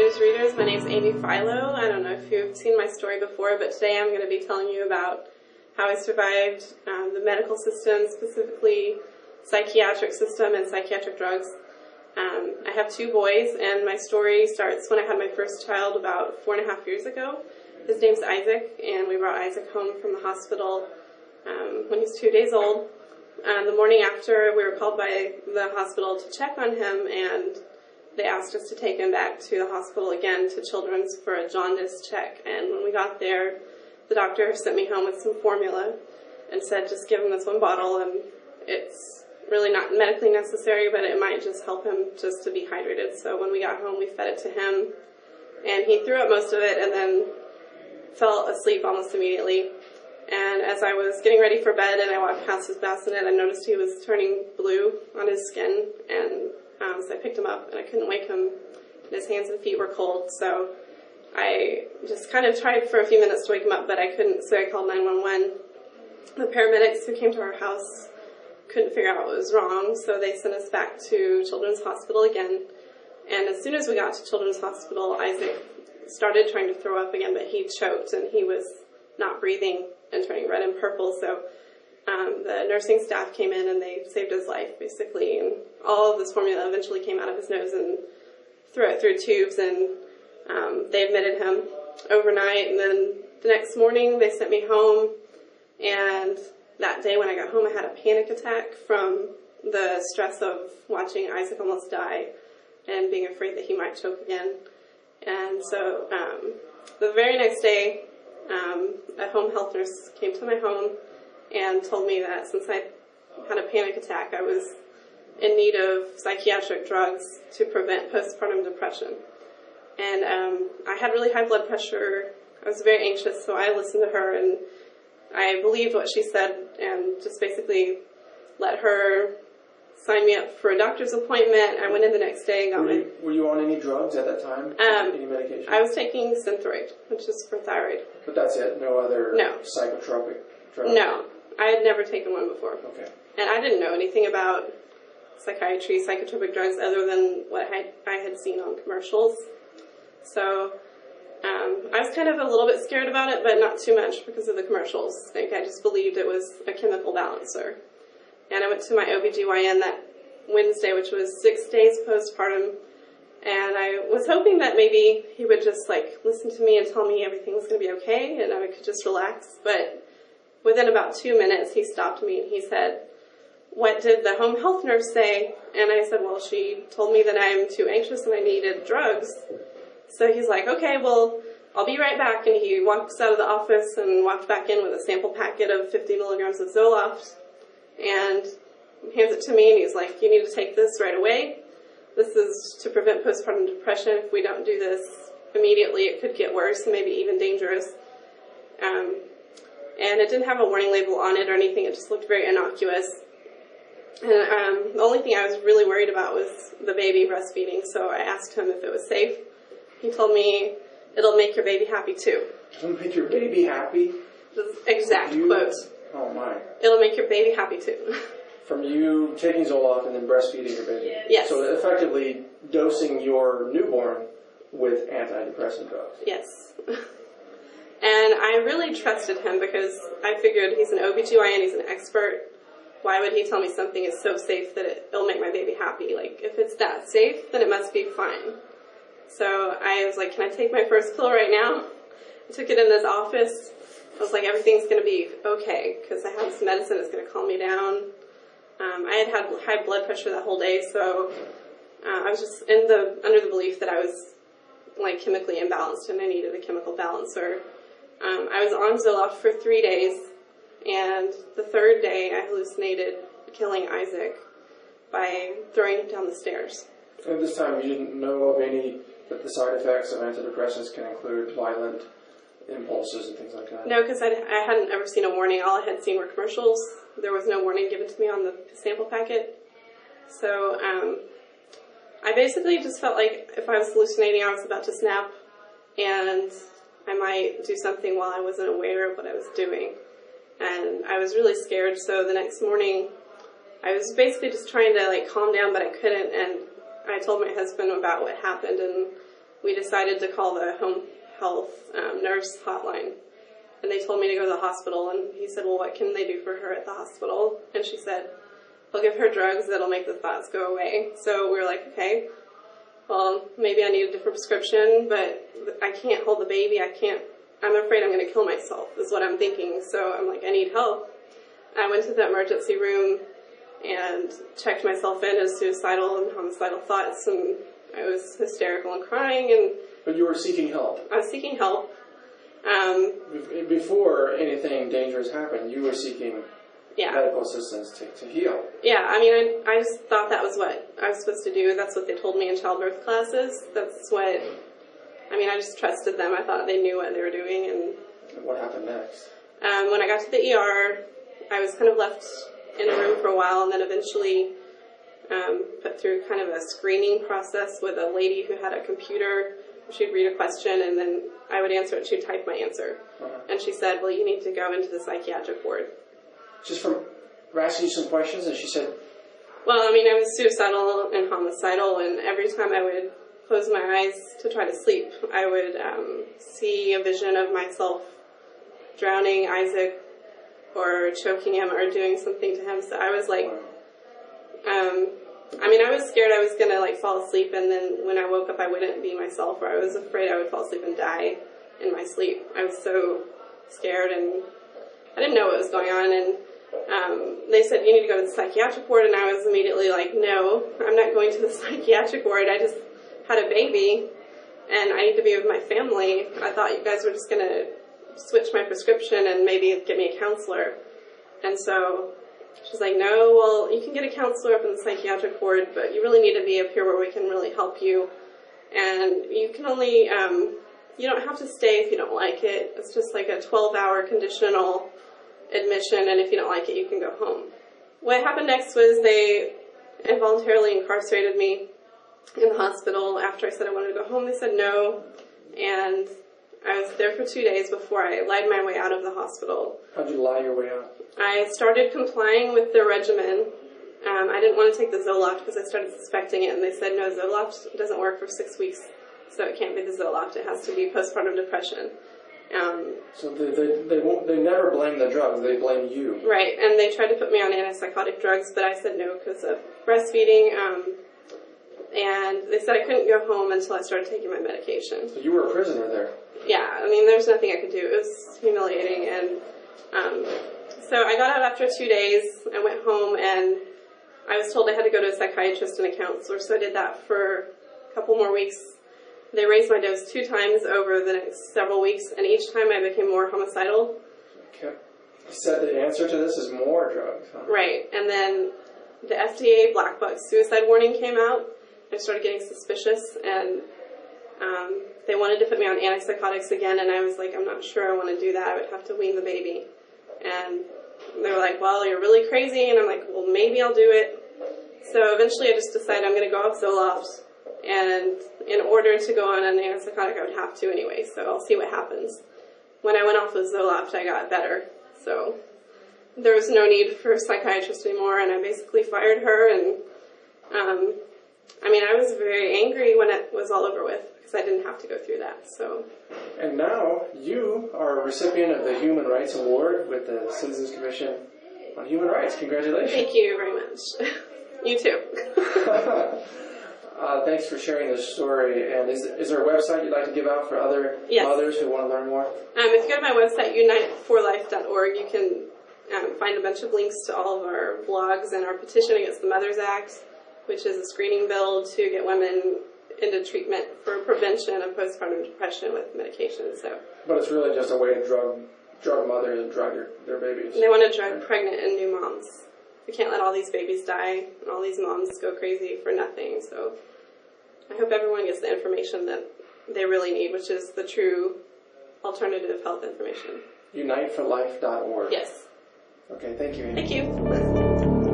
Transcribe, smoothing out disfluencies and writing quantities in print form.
news readers. My name is Amy Philo. I don't know if you've seen my story before, but today I'm going to be telling you about how I survived the medical system, specifically psychiatric system and psychiatric drugs. I have two boys, and my story starts when I had my first child about 4.5 years ago. His name's Isaac, and we brought Isaac home from the hospital when he was 2 days old. The morning after, we were called by the hospital to check on him, and they asked us to take him back to the hospital again to Children's for a jaundice check. And when we got there, the doctor sent me home with some formula and said, just give him this one bottle, and it's really not medically necessary, but it might just help him just to be hydrated. So when we got home, we fed it to him, and he threw up most of it and then fell asleep almost immediately. And as I was getting ready for bed and I walked past his bassinet, I noticed he was turning blue on his skin, and so I picked him up, and I couldn't wake him, and his hands and feet were cold. So I just kind of tried for a few minutes to wake him up, but I couldn't, so I called 911. The paramedics who came to our house couldn't figure out what was wrong, so they sent us back to Children's Hospital again. And as soon as we got to Children's Hospital, Isaac started trying to throw up again, but he choked, and he was not breathing and turning red and purple. So the nursing staff came in and they saved his life, basically. And all of this formula eventually came out of his nose and threw it through tubes, and they admitted him overnight. And then the next morning they sent me home, and that day when I got home I had a panic attack from the stress of watching Isaac almost die and being afraid that he might choke again. And so the very next day, a home health nurse came to my home and told me that since I had a panic attack, I was in need of psychiatric drugs to prevent postpartum depression. And I had really high blood pressure. I was very anxious, so I listened to her, and I believed what she said and just basically let her sign me up for a doctor's appointment. I went in the next day and got Were you on any drugs at that time? Any medication? I was taking Synthroid, which is for thyroid. But that's it? No other psychotropic drugs? No. I had never taken one before. Okay. And I didn't know anything about psychiatry, psychotropic drugs, other than what I had seen on commercials. So I was kind of a little bit scared about it, but not too much because of the commercials. I just believed it was a chemical balancer. And I went to my OBGYN that Wednesday, which was 6 days postpartum, and I was hoping that maybe he would just listen to me and tell me everything was going to be okay and I could just relax. But within about 2 minutes, he stopped me and he said, "What did the home health nurse say?" And I said, "Well, she told me that I'm too anxious and I needed drugs." So he's like, "Okay, well, I'll be right back." And he walks out of the office and walked back in with a sample packet of 50 milligrams of Zoloft and hands it to me, and he's like, "You need to take this right away. This is to prevent postpartum depression. If we don't do this immediately, it could get worse and maybe even dangerous." And it didn't have a warning label on it or anything. It just looked very innocuous. And the only thing I was really worried about was the baby breastfeeding, so I asked him if it was safe. He told me, "It'll make your baby happy too." It'll make your baby happy? The exact quote. Oh my. "It'll make your baby happy too." From you taking Zoloft and then breastfeeding your baby? Yes. So effectively dosing your newborn with antidepressant drugs? Yes. And I really trusted him because I figured he's an OBGYN, he's an expert. Why would he tell me something is so safe that it'll make my baby happy? If it's that safe, then it must be fine. So I was like, "Can I take my first pill right now?" I took it in his office. I was like, "Everything's going to be okay because I have this medicine that's going to calm me down." I had high blood pressure that whole day, so I was just under the belief that I was chemically imbalanced and I needed a chemical balancer. I was on Zoloft for 3 days, and the third day I hallucinated killing Isaac by throwing him down the stairs. At this time you didn't know of that the side effects of antidepressants can include violent impulses and things like that? No, because I hadn't ever seen a warning. All I had seen were commercials. There was no warning given to me on the sample packet. So I basically just felt like if I was hallucinating, I was about to snap, and I might do something while I wasn't aware of what I was doing. And I was really scared, so the next morning I was basically just trying to calm down, but I couldn't, and I told my husband about what happened, and we decided to call the home health nurse hotline. And they told me to go to the hospital, and he said, well, what can they do for her at the hospital? And she said, they'll give her drugs that'll make the thoughts go away. So we were like, okay, well, maybe I need a different prescription, but I can't hold the baby. I'm afraid I'm going to kill myself, is what I'm thinking. So I'm like, I need help. I went to the emergency room and checked myself in as suicidal and homicidal thoughts, and I was hysterical and crying. But you were seeking help. I was seeking help. Before anything dangerous happened, you were seeking medical assistance to heal. Yeah, I mean, I just thought that was what I was supposed to do. That's what they told me in childbirth classes. I just trusted them. I thought they knew what they were doing. And what happened next? When I got to the ER, I was kind of left in a room for a while, and then eventually put through kind of a screening process with a lady who had a computer. She'd read a question, and then I would answer it. She'd type my answer. And she said, well, you need to go into the psychiatric ward. Just from asking you some questions, and she said... Well, I was suicidal and homicidal, and every time I would close my eyes to try to sleep, I would see a vision of myself drowning Isaac or choking him or doing something to him. So I was like... I was scared I was going to fall asleep, and then when I woke up I wouldn't be myself, or I was afraid I would fall asleep and die in my sleep. I was so scared, and I didn't know what was going on, and they said, you need to go to the psychiatric ward, and I was immediately like, no, I'm not going to the psychiatric ward. I just had a baby, and I need to be with my family. I thought you guys were just going to switch my prescription and maybe get me a counselor. And so she's like, no, well, you can get a counselor up in the psychiatric ward, but you really need to be up here where we can really help you. And you can only, you don't have to stay if you don't like it. It's just like a 12-hour conditional admission, and if you don't like it, you can go home. What happened next was they involuntarily incarcerated me in the hospital. After I said I wanted to go home, they said no, and I was there for 2 days before I lied my way out of the hospital. How'd you lie your way out? I started complying with their regimen. I didn't want to take the Zoloft because I started suspecting it, and they said, no, Zoloft doesn't work for 6 weeks, so it can't be the Zoloft. It has to be postpartum depression. So they never blame the drugs, they blame you. Right, and they tried to put me on antipsychotic drugs, but I said no because of breastfeeding, and they said I couldn't go home until I started taking my medication. So you were a prisoner there. Yeah, there was nothing I could do. It was humiliating, and so I got out after 2 days. I went home, and I was told I had to go to a psychiatrist and a counselor, so I did that for a couple more weeks. They raised my dose 2 times over the next several weeks, and each time I became more homicidal. Okay. You said the answer to this is more drugs, huh? Right, and then the FDA black box suicide warning came out. I started getting suspicious, and they wanted to put me on antipsychotics again, and I was like, I'm not sure I want to do that. I would have to wean the baby. And they were like, well, you're really crazy, and I'm like, well, maybe I'll do it. So eventually I just decided I'm going to go off Zoloft, and in order to go on an antipsychotic, I would have to anyway, so I'll see what happens. When I went off of Zoloft, I got better, so there was no need for a psychiatrist anymore, and I basically fired her, and I was very angry when it was all over with, because I didn't have to go through that, so. And now, you are a recipient of the Human Rights Award with the Citizens Commission on Human Rights. Congratulations. Thank you very much. You too. Thanks for sharing this story. And is there a website you'd like to give out for other mothers who want to learn more? If you go to my website, uniteforlife.org, you can find a bunch of links to all of our blogs and our petition against the Mothers Act, which is a screening bill to get women into treatment for prevention of postpartum depression with medication. So. But it's really just a way to drug mothers and drug their babies. They want to drug pregnant and new moms. We can't let all these babies die and all these moms go crazy for nothing. So I hope everyone gets the information that they really need, which is the true alternative health information. Uniteforlife.org. Yes. Okay, thank you, Amy. Thank you.